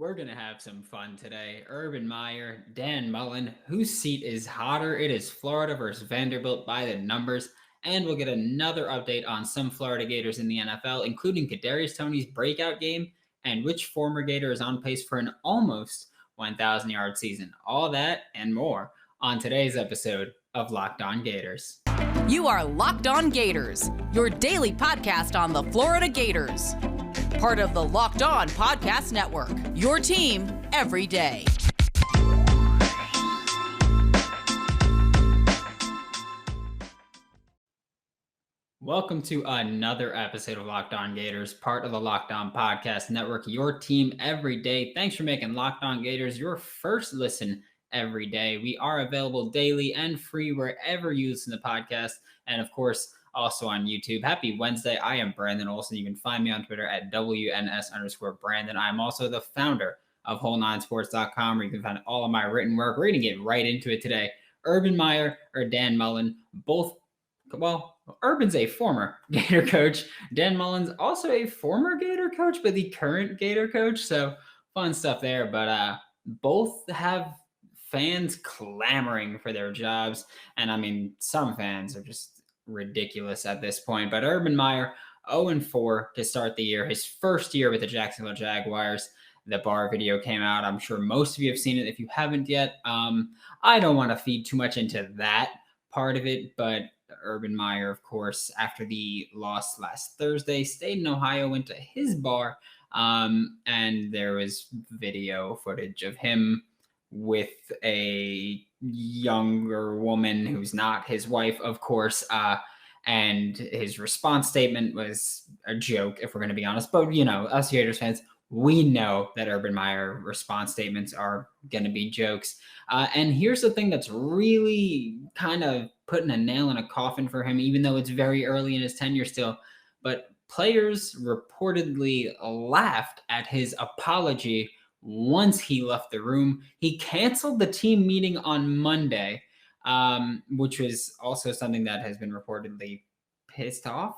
We're going to have some fun today. Urban Meyer, Dan Mullen, whose seat is hotter? It is Florida versus Vanderbilt by the numbers. And we'll get another update on some Florida Gators in the NFL, including Kadarius Toney's breakout game and which former Gator is on pace for an almost 1,000-yard season. All that and more on today's episode of Locked On Gators. You are Locked On Gators, your daily podcast on the Florida Gators. Part of the Locked On Podcast Network, your team every day. Welcome to another episode of Locked On Gators, part of the Locked On Podcast Network, your team every day. Thanks for making Locked On Gators your first listen every day. We are available daily and free wherever you listen to podcasts, and of course, also on YouTube. Happy Wednesday. I am Brandon Olson. You can find me on Twitter at WNS_Brandon. I'm also the founder of Whole9Sports.com, where you can find all of my written work. We're going to get right into it today. Urban Meyer or Dan Mullen, both, well, Urban's a former Gator coach. Dan Mullen's also a former Gator coach, but the current Gator coach. So fun stuff there. But both have fans clamoring for their jobs. And I mean, some fans are just ridiculous at this point. But Urban Meyer, 0-4 to start the year. His first year with the Jacksonville Jaguars. The bar video came out. I'm sure most of you have seen it. If you haven't yet, I don't want to feed too much into that part of it, but Urban Meyer, of course, after the loss last Thursday, stayed in Ohio, went to his bar, and there was video footage of him with a younger woman who's not his wife, of course, and his response statement was a joke, if we're going to be honest. But, you know, us Gators fans, we know that Urban Meyer response statements are going to be jokes. And here's the thing that's really kind of putting a nail in a coffin for him, even though it's very early in his tenure still. But players reportedly laughed at his apology once he left the room. He canceled the team meeting on Monday, which was also something that has been reportedly pissed off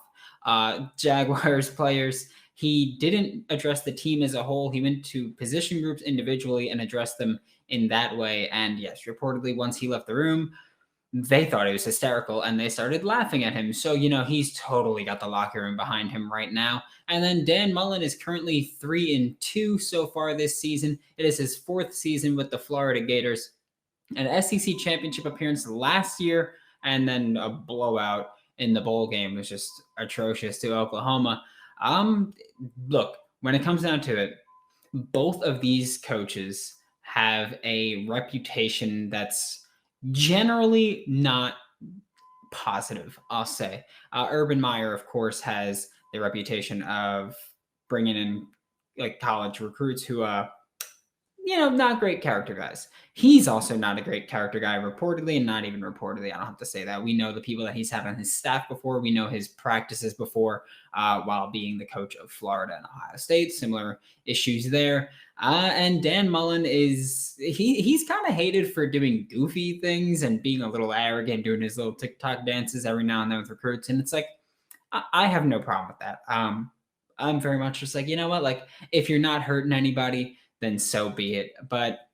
Jaguars players. He didn't address the team as a whole. He went to position groups individually and addressed them in that way. And yes, reportedly, once he left the room, they thought it was hysterical and they started laughing at him. So, you know, he's totally got the locker room behind him right now. And then Dan Mullen is currently 3-2 so far this season. It is his fourth season with the Florida Gators. An SEC championship appearance last year, and then a blowout in the bowl game was just atrocious to Oklahoma. Look, when it comes down to it, both of these coaches have a reputation that's generally not positive, I'll say. Urban Meyer, of course, has the reputation of bringing in like college recruits who, not great character guys. He's also not a great character guy, reportedly, and not even reportedly. I don't have to say that. We know the people that he's had on his staff before. We know his practices before while being the coach of Florida and Ohio State. Similar issues there. And Dan Mullen he's kind of hated for doing goofy things and being a little arrogant, doing his little TikTok dances every now and then with recruits. And it's like, I have no problem with that. I'm very much just like, you know what? Like, if you're not hurting anybody, then so be it. But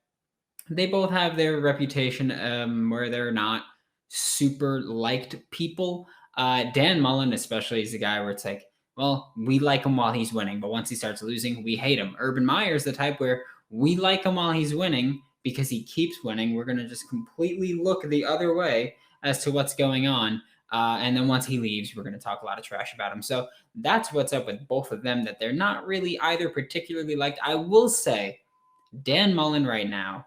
they both have their reputation where they're not super liked people. Dan Mullen especially is the guy where it's like, well, we like him while he's winning, but once he starts losing, we hate him. Urban Meyer is the type where we like him while he's winning because he keeps winning. We're going to just completely look the other way as to what's going on. And then once he leaves, we're going to talk a lot of trash about him. So that's what's up with both of them, that they're not really either particularly liked. I will say Dan Mullen right now,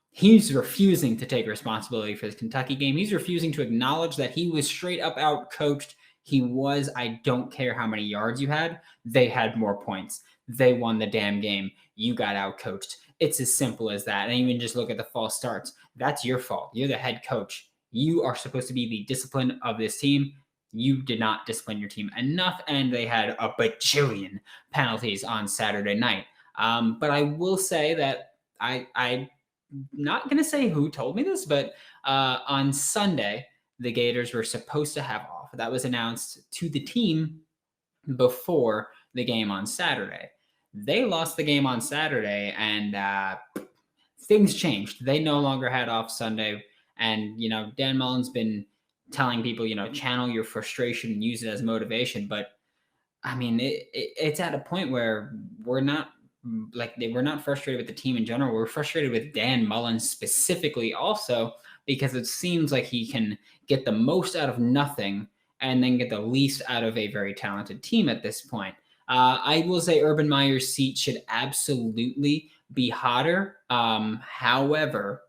he's refusing to take responsibility for this Kentucky game. He's refusing to acknowledge that he was straight up out coached. I don't care how many yards you had. They had more points. They won the damn game. You got out coached. It's as simple as that. And even just look at the false starts. That's your fault. You're the head coach. You are supposed to be the discipline of this team. You did not discipline your team enough, and they had a bajillion penalties on Saturday night. But I will say that I'm not going to say who told me this, but on Sunday, the Gators were supposed to have off. That was announced to the team before the game on Saturday. They lost the game on Saturday, and things changed. They no longer had off Sunday. And, Dan Mullen's been telling people, channel your frustration and use it as motivation. But I mean, it's at a point where we're not we're not frustrated with the team in general. We're frustrated with Dan Mullen specifically, also because it seems like he can get the most out of nothing and then get the least out of a very talented team at this point. I will say Urban Meyer's seat should absolutely be hotter. However,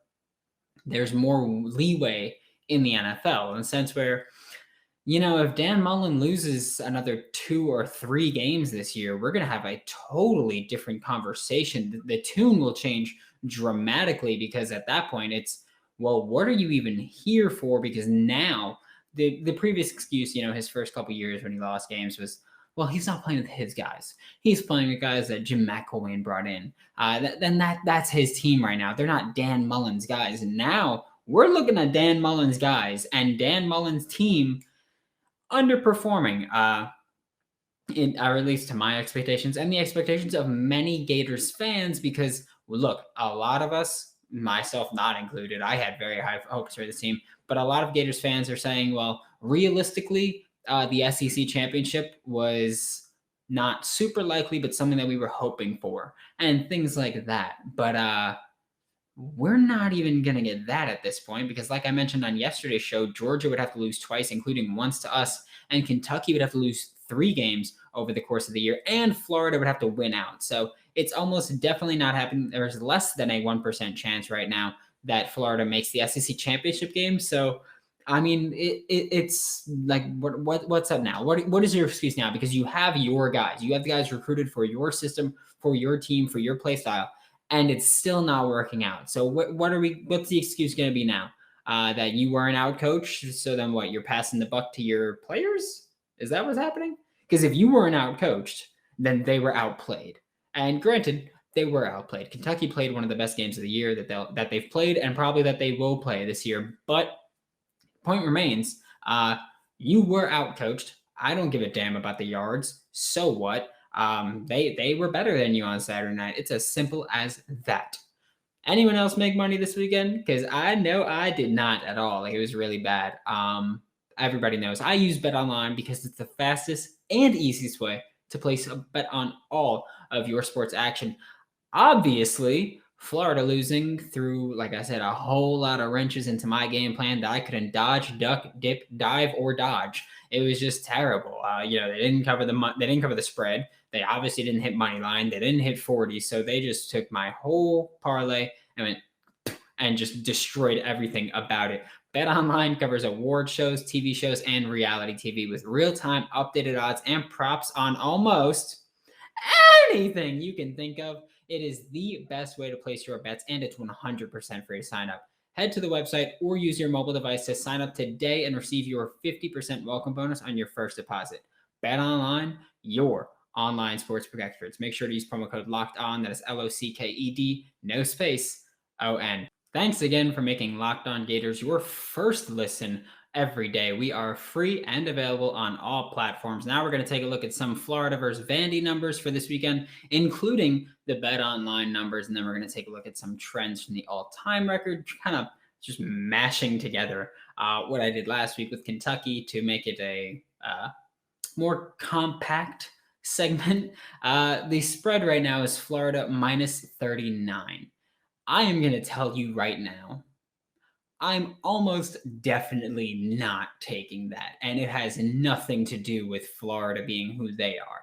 there's more leeway in the NFL in the sense where, if Dan Mullen loses another 2 or 3 games this year, we're going to have a totally different conversation. The tune will change dramatically because at that point it's, well, what are you even here for? Because now the previous excuse, his first couple years when he lost games was, well, he's not playing with his guys. He's playing with guys that Jim McElwain brought in. That's his team right now. They're not Dan Mullen's guys. And now we're looking at Dan Mullen's guys and Dan Mullen's team underperforming, or at least to my expectations and the expectations of many Gators fans, because look, a lot of us, myself not included, I had very high hopes for this team, but a lot of Gators fans are saying, well, realistically, the SEC championship was not super likely, but something that we were hoping for and things like that. But we're not even going to get that at this point because, like I mentioned on yesterday's show, Georgia would have to lose twice, including once to us, and Kentucky would have to lose 3 games over the course of the year, and Florida would have to win out. So it's almost definitely not happening. There's less than a 1% chance right now that Florida makes the SEC championship game. So, I mean, it's like, what's up now? What is your excuse now? Because you have your guys. You have the guys recruited for your system, for your team, for your play style, and it's still not working out. So what's the excuse going to be now? That you weren't outcoached, so then what? You're passing the buck to your players? Is that what's happening? Because if you weren't outcoached, then they were outplayed. And granted, they were outplayed. Kentucky played one of the best games of the year that they've played, and probably that they will play this year. But point remains, you were outcoached. I don't give a damn about the yards. So what? They were better than you on Saturday night. It's as simple as that. Anyone else make money this weekend? Because I know I did not at all. Like, it was really bad. Everybody knows I use BetOnline because it's the fastest and easiest way to place a bet on all of your sports action. Obviously, Florida losing threw, like I said, a whole lot of wrenches into my game plan that I couldn't dodge, duck, dip, dive, or dodge. It was just terrible. They didn't cover the spread. They obviously didn't hit money line. They didn't hit 40. So they just took my whole parlay and just destroyed everything about it. BetOnline covers award shows, TV shows, and reality TV with real-time updated odds and props on almost anything you can think of. It is the best way to place your bets, and it's 100% free to sign up. Head to the website or use your mobile device to sign up today and receive your 50% welcome bonus on your first deposit. BetOnline, your online sportsbook experts. Make sure to use promo code LOCKEDON. That is LOCKED, no space, ON. Thanks again for making Locked On Gators your first listen every day. We are free and available on all platforms. Now we're going to take a look at some Florida versus Vandy numbers for this weekend, including the BetOnline numbers, and then we're going to take a look at some trends from the all-time record, kind of just mashing together what I did last week with Kentucky to make it a more compact segment. The spread right now is Florida minus 39. I am going to tell you right now, I'm almost definitely not taking that. And it has nothing to do with Florida being who they are.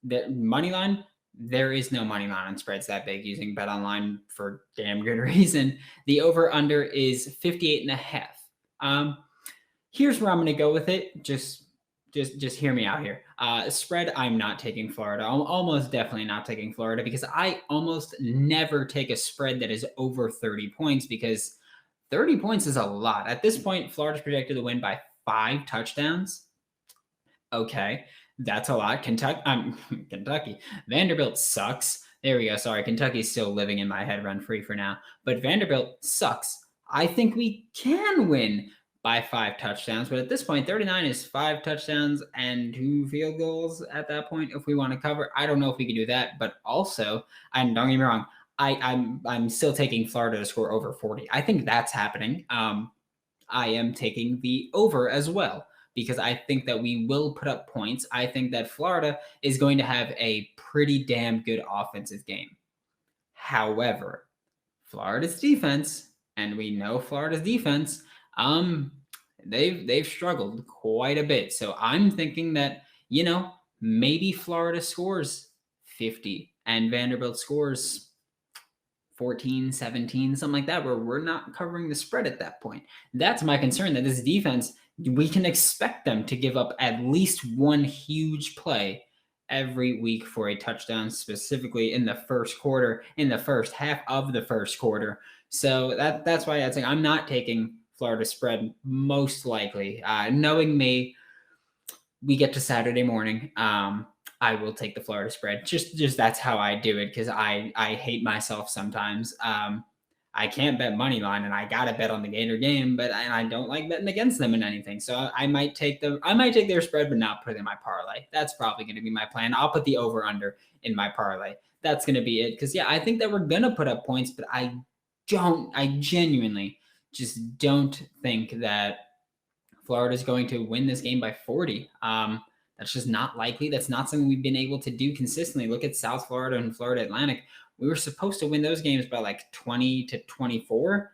The money line, there is no money line on spreads that big using BetOnline for damn good reason. The over-under is 58.5. Here's where I'm going to go with it. Just hear me out here. Spread, I'm not taking Florida. I'm almost definitely not taking Florida because I almost never take a spread that is over 30 points because 30 points is a lot. At this point, Florida's projected to win by 5 touchdowns. Okay, that's a lot. Kentucky. Vanderbilt sucks. There we go. Sorry, Kentucky's still living in my head rent free for now. But Vanderbilt sucks. I think we can win by 5 touchdowns. But at this point, 39 is 5 touchdowns and 2 field goals at that point. If we want to cover, I don't know if we can do that. But also, and don't get me wrong, I'm still taking Florida to score over 40. I think that's happening. I am taking the over as well because I think that we will put up points. I think that Florida is going to have a pretty damn good offensive game. However, Florida's defense, and we know Florida's defense, they've struggled quite a bit. So I'm thinking that, maybe Florida scores 50 and Vanderbilt scores 14, 17, something like that, where we're not covering the spread at that point. That's my concern, that this defense, we can expect them to give up at least one huge play every week for a touchdown, specifically in the first quarter, in the first half of the first quarter. So that's why I'd say I'm not taking Florida spread, most likely. Knowing me, we get to Saturday morning. I will take the Florida spread. Just that's how I do it because I hate myself sometimes. I can't bet money line, and I gotta bet on the Gator game, but I don't like betting against them in anything. So I might take their spread, but not put it in my parlay. That's probably going to be my plan. I'll put the over under in my parlay. That's going to be it. Because I think that we're gonna put up points, but I genuinely just don't think that Florida's going to win this game by 40. That's just not likely. That's not something we've been able to do consistently. Look at South Florida and Florida Atlantic. We were supposed to win those games by like 20 to 24.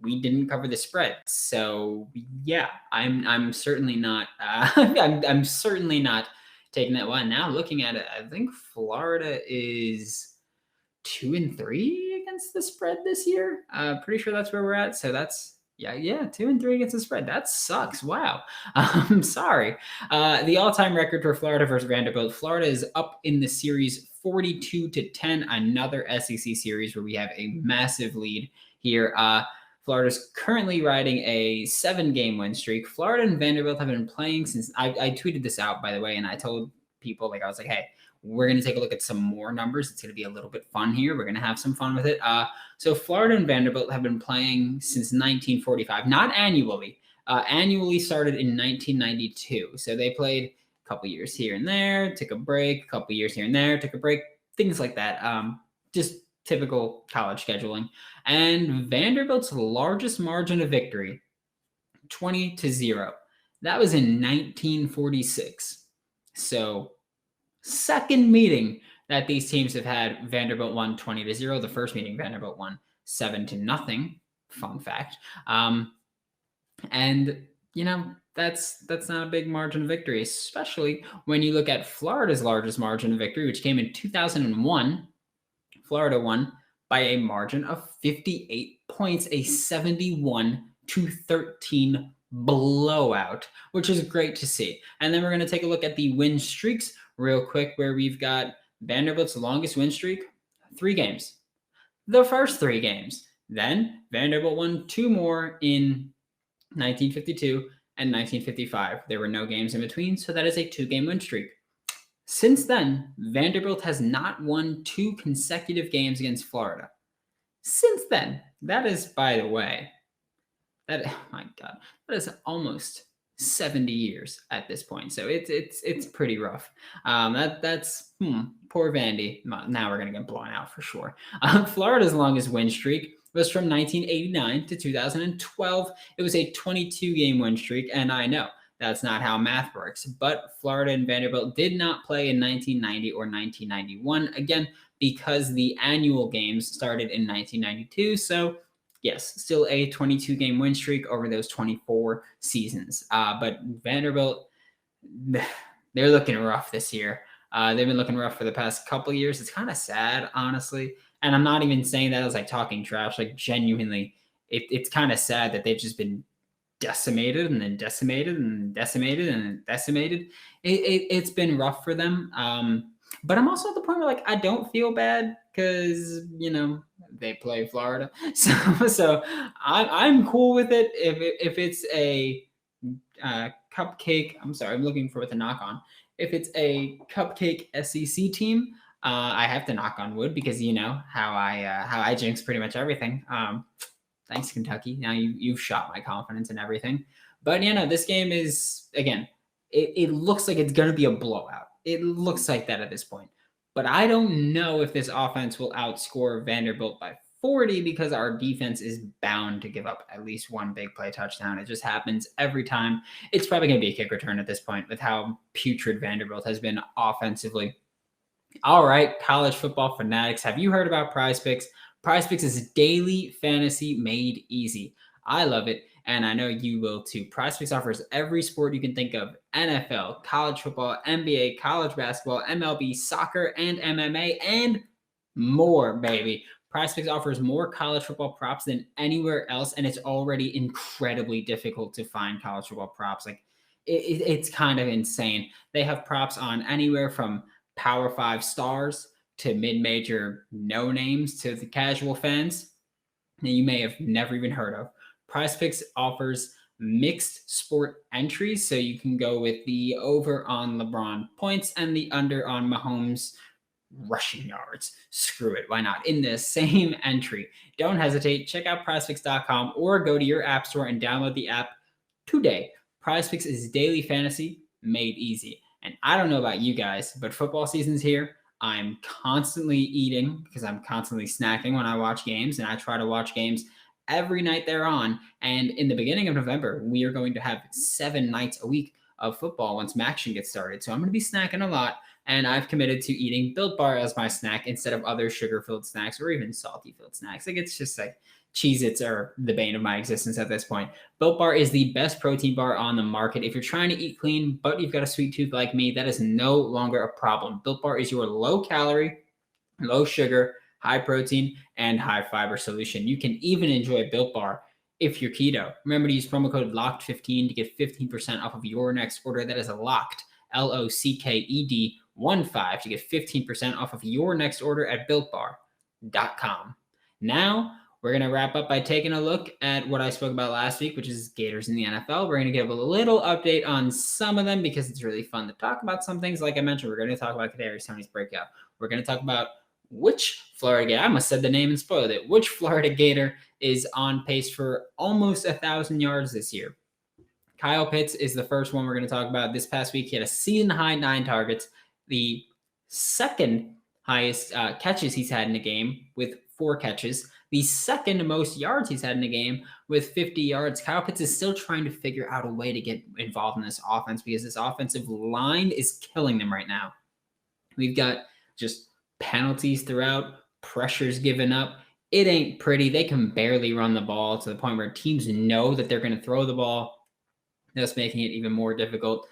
We didn't cover the spread. So yeah, I'm certainly not. I'm certainly not taking that one. Now looking at it, I think Florida is 2-3 against the spread this year. Pretty sure that's where we're at. So that's. Yeah, 2-3 against the spread. That sucks. Wow. I'm sorry. The all-time record for Florida versus Vanderbilt. Florida is up in the series 42-10, another SEC series where we have a massive lead here. Florida's currently riding a 7-game win streak. Florida and Vanderbilt have been playing since I tweeted this out, by the way, and I told people, I was like, hey, we're going to take a look at some more numbers. It's going to be a little bit fun here. We're going to have some fun with it. So Florida and Vanderbilt have been playing since 1945, not annually. Annually started in 1992. So they played a couple years here and there, took a break, a couple years here and there, took a break, things like that. Just typical college scheduling. And Vanderbilt's largest margin of victory, 20-0. That was in 1946. So second meeting that these teams have had, Vanderbilt won 20-0. The first meeting, Vanderbilt won 7-0. Fun fact. And that's not a big margin of victory, especially when you look at Florida's largest margin of victory, which came in 2001. Florida won by a margin of 58 points, a 71-13 blowout, which is great to see. And then we're going to take a look at the win streaks real quick, where we've got Vanderbilt's longest win streak, 3 games. The first 3 games. Then Vanderbilt won 2 more in 1952 and 1955. There were no games in between, so that is a 2-game win streak. Since then, Vanderbilt has not won 2 consecutive games against Florida. Since then, that is, by the way, oh my God, that is almost 70 years at this point. So it's pretty rough. That's poor Vandy. Now we're gonna get blown out for sure. Florida's longest win streak was from 1989 to 2012. It was a 22-game win streak, and I know that's not how math works, but Florida and Vanderbilt did not play in 1990 or 1991, again, because the annual games started in 1992. So yes, still a 22-game win streak over those 24 seasons. But Vanderbilt, they're looking rough this year. They've been looking rough for the past couple years. It's kind of sad, honestly. And I'm not even saying that as talking trash. Genuinely, it's kind of sad that they've just been decimated and then decimated and decimated and then decimated. It's been rough for them. But I'm also at the point where I don't feel bad because they play Florida, so I'm cool with it. If it's a cupcake, I'm sorry, I'm looking for what to knock on. If it's a cupcake SEC team, I have to knock on wood because how I jinx pretty much everything. Thanks, Kentucky. Now you've shot my confidence and everything. But yeah, no, this game is, again, it looks like it's going to be a blowout. It looks like that at this point. But I don't know if this offense will outscore Vanderbilt by 40 because our defense is bound to give up at least one big play touchdown. It just happens every time. It's probably going to be a kick return at this point with how putrid Vanderbilt has been offensively. All right, college football fanatics, have you heard about Prize Picks? Prize Picks is daily fantasy made easy. I love it, and I know you will too. Prize Picks offers every sport you can think of: NFL, college football, NBA, college basketball, MLB, soccer, and MMA, and more, baby. Prize Picks offers more college football props than anywhere else, and it's already incredibly difficult to find college football props. Like, it's kind of insane. They have props on anywhere from Power 5 stars to mid-major no names to the casual fans that you may have never even heard of. Prize Picks offers mixed sport entries, so you can go with the over on LeBron points and the under on Mahomes rushing yards. Screw it, why not? In the same entry. Don't hesitate. Check out prizepicks.com or go to your app store and download the app today. Prize Picks is daily fantasy made easy. And I don't know about you guys, but football season's here. I'm constantly eating because I'm constantly snacking when I watch games, and I try to watch games every night they're on. And in the beginning of November, we are going to have 7 nights a week of football once Maction gets started. So I'm going to be snacking a lot, and I've committed to eating Built Bar as my snack instead of other sugar-filled snacks or even salty-filled snacks. Like, it's just like Cheez-Its are the bane of my existence at this point. Built Bar is the best protein bar on the market. If you're trying to eat clean, but you've got a sweet tooth like me, that is no longer a problem. Built Bar is your low-calorie, low-sugar, high-protein, and high-fiber solution. You can even enjoy Built Bar if you're keto. Remember to use promo code LOCKED15 to get 15% off of your next order. That is LOCKED, LOCKED 15 to get 15% off of your next order at BuiltBar.com. Now, we're going to wrap up by taking a look at what I spoke about last week, which is Gators in the NFL. We're going to give a little update on some of them because it's really fun to talk about some things. Like I mentioned, we're going to talk about Kadarius Toney's breakout. We're going to talk about which Florida Gator, I almost said the name and spoiled it, which Florida Gator is on pace for almost 1,000 yards this year. Kyle Pitts is the first one we're going to talk about. This past week, he had a season-high 9 targets, the second highest catches he's had in a game with 4 catches, the second most yards he's had in a game with 50 yards. Kyle Pitts is still trying to figure out a way to get involved in this offense because this offensive line is killing them right now. We've got just penalties throughout, pressures given up. It ain't pretty. They can barely run the ball to the point where teams know that they're going to throw the ball, thus making it even more difficult.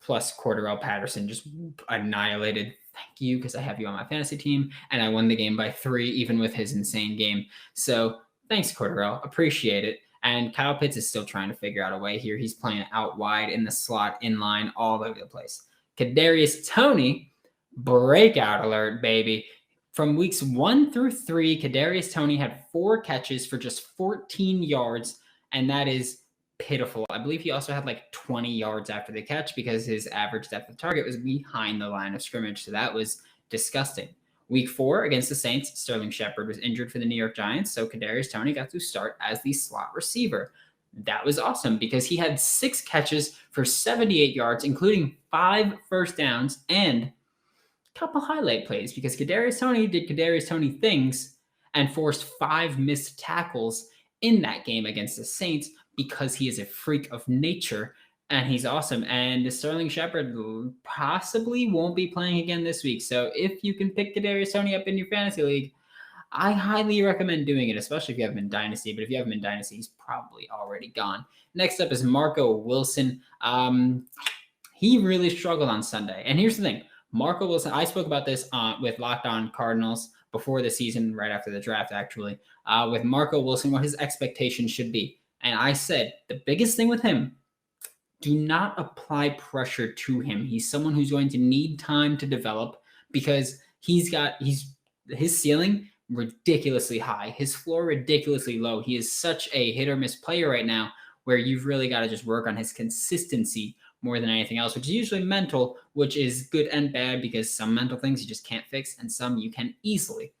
Plus, Cordarrelle Patterson just annihilated. Thank you, because I have you on my fantasy team, and I won the game by 3, even with his insane game. So thanks, Cordarrelle. Appreciate it. And Kyle Pitts is still trying to figure out a way here. He's playing out wide, in the slot, in line, all over the place. Kadarius Toney, breakout alert, baby. From weeks 1 through 3, Kadarius Toney had 4 catches for just 14 yards, and that is pitiful. I believe he also had like 20 yards after the catch because his average depth of target was behind the line of scrimmage. So that was disgusting. Week 4 against the Saints, Sterling Shepard was injured for the New York Giants. So Kadarius Toney got to start as the slot receiver. That was awesome because he had 6 catches for 78 yards, including 5 first downs and a couple highlight plays because Kadarius Toney did Kadarius Toney things and forced 5 missed tackles in that game against the Saints, because he is a freak of nature and he's awesome. And Sterling Shepard possibly won't be playing again this week. So if you can pick Kadarius Toney up in your fantasy league, I highly recommend doing it, especially if you have him in Dynasty. But if you have him in Dynasty, he's probably already gone. Next up is Marco Wilson. He really struggled on Sunday. And here's the thing. Marco Wilson, I spoke about this with Locked On Cardinals before the season, right after the draft, actually, with Marco Wilson, what his expectations should be. And I said, the biggest thing with him, do not apply pressure to him. He's someone who's going to need time to develop because his ceiling ridiculously high, his floor ridiculously low. He is such a hit or miss player right now where you've really got to just work on his consistency more than anything else, which is usually mental, which is good and bad because some mental things you just can't fix and some you can easily.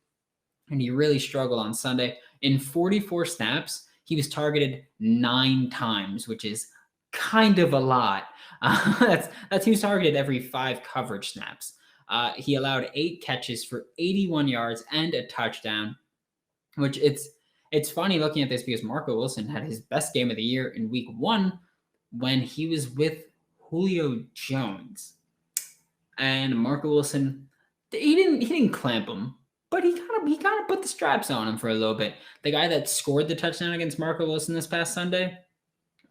and he really struggled on Sunday. In 44 snaps, he was targeted 9 times, which is kind of a lot. That's he was targeted every 5 coverage snaps. He allowed 8 catches for 81 yards and a touchdown, which it's funny looking at this because Marco Wilson had his best game of the year in week 1 when he was with Julio Jones. And Marco Wilson, he didn't clamp him, but he kind of put the straps on him for a little bit. The guy that scored the touchdown against Marco Wilson this past Sunday,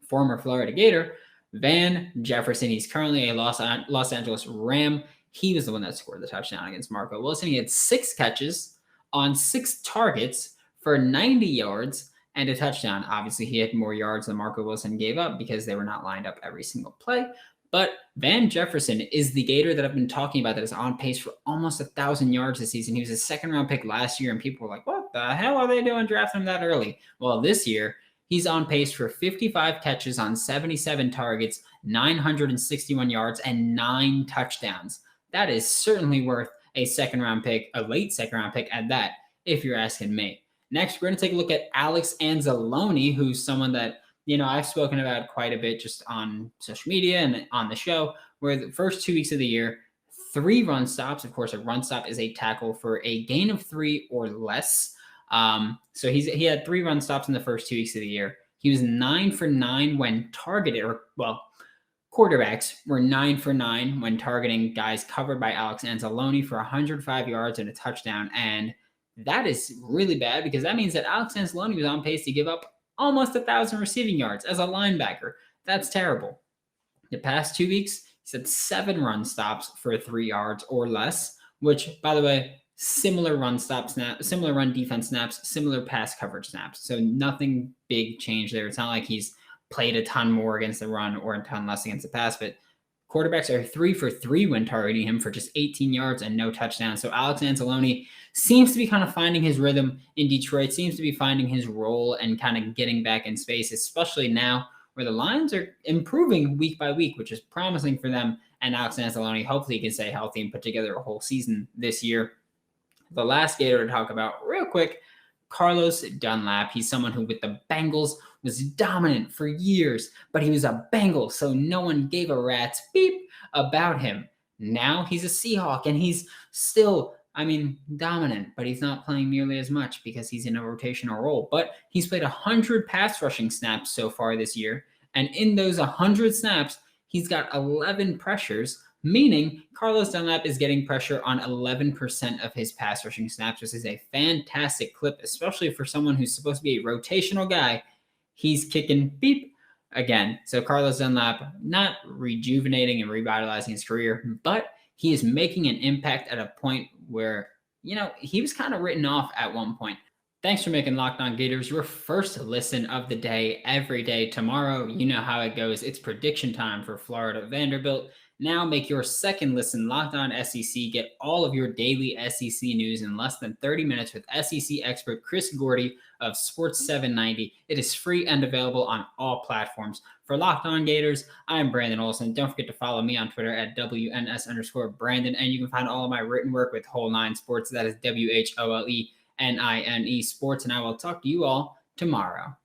former Florida Gator, Van Jefferson. He's currently a Los Angeles Ram. He was the one that scored the touchdown against Marco Wilson. He had 6 catches on 6 targets for 90 yards and a touchdown. Obviously, he had more yards than Marco Wilson gave up because they were not lined up every single play. But Van Jefferson is the Gator that I've been talking about that is on pace for almost 1,000 yards this season. He was a second-round pick last year, and people were like, what the hell are they doing drafting him that early? Well, this year, he's on pace for 55 catches on 77 targets, 961 yards, and 9 touchdowns. That is certainly worth a second-round pick, a late second-round pick at that, if you're asking me. Next, we're going to take a look at Alex Anzalone, who's someone that I've spoken about quite a bit just on social media and on the show, where the first 2 weeks of the year, 3 run stops. Of course, a run stop is a tackle for a gain of 3 or less. So he had 3 run stops in the first 2 weeks of the year. He was 9 for 9 when targeted, quarterbacks were 9 for 9 when targeting guys covered by Alex Anzalone for 105 yards and a touchdown. And that is really bad because that means that Alex Anzalone was on pace to give up almost 1,000 receiving yards as a linebacker. That's terrible. The past 2 weeks, he's had 7 run stops for 3 yards or less, which, by the way, similar run defense snaps, similar pass coverage snaps. So nothing big change there. It's not like he's played a ton more against the run or a ton less against the pass, but quarterbacks are 3 for 3 when targeting him for just 18 yards and no touchdowns. So Alex Anzalone seems to be kind of finding his rhythm in Detroit, seems to be finding his role and kind of getting back in space, especially now where the Lions are improving week by week, which is promising for them. And Alex Anzalone, hopefully he can stay healthy and put together a whole season this year. The last Gator to talk about real quick, Carlos Dunlap. He's someone who with the Bengals was dominant for years, but he was a Bengal, so no one gave a rat's beep about him. Now he's a Seahawk, and he's still, dominant, but he's not playing nearly as much because he's in a rotational role. But he's played 100 pass rushing snaps so far this year, and in those 100 snaps, he's got 11 pressures, meaning Carlos Dunlap is getting pressure on 11% of his pass rushing snaps, which is a fantastic clip, especially for someone who's supposed to be a rotational guy. He's kicking beep again. So Carlos Dunlap, not rejuvenating and revitalizing his career, but he is making an impact at a point where, he was kind of written off at one point. Thanks for making Locked On Gators your first listen of the day every day. Tomorrow, you know how it goes. It's prediction time for Florida Vanderbilt. Now make your second listen Locked On SEC. Get all of your daily SEC news in less than 30 minutes with SEC expert Chris Gordy of Sports 790. It is free and available on all platforms. For Locked On Gators, I'm Brandon Olson. Don't forget to follow me on Twitter at WNS_Brandon. And you can find all of my written work with Whole 9 Sports. That is WHOLENINE Sports. And I will talk to you all tomorrow.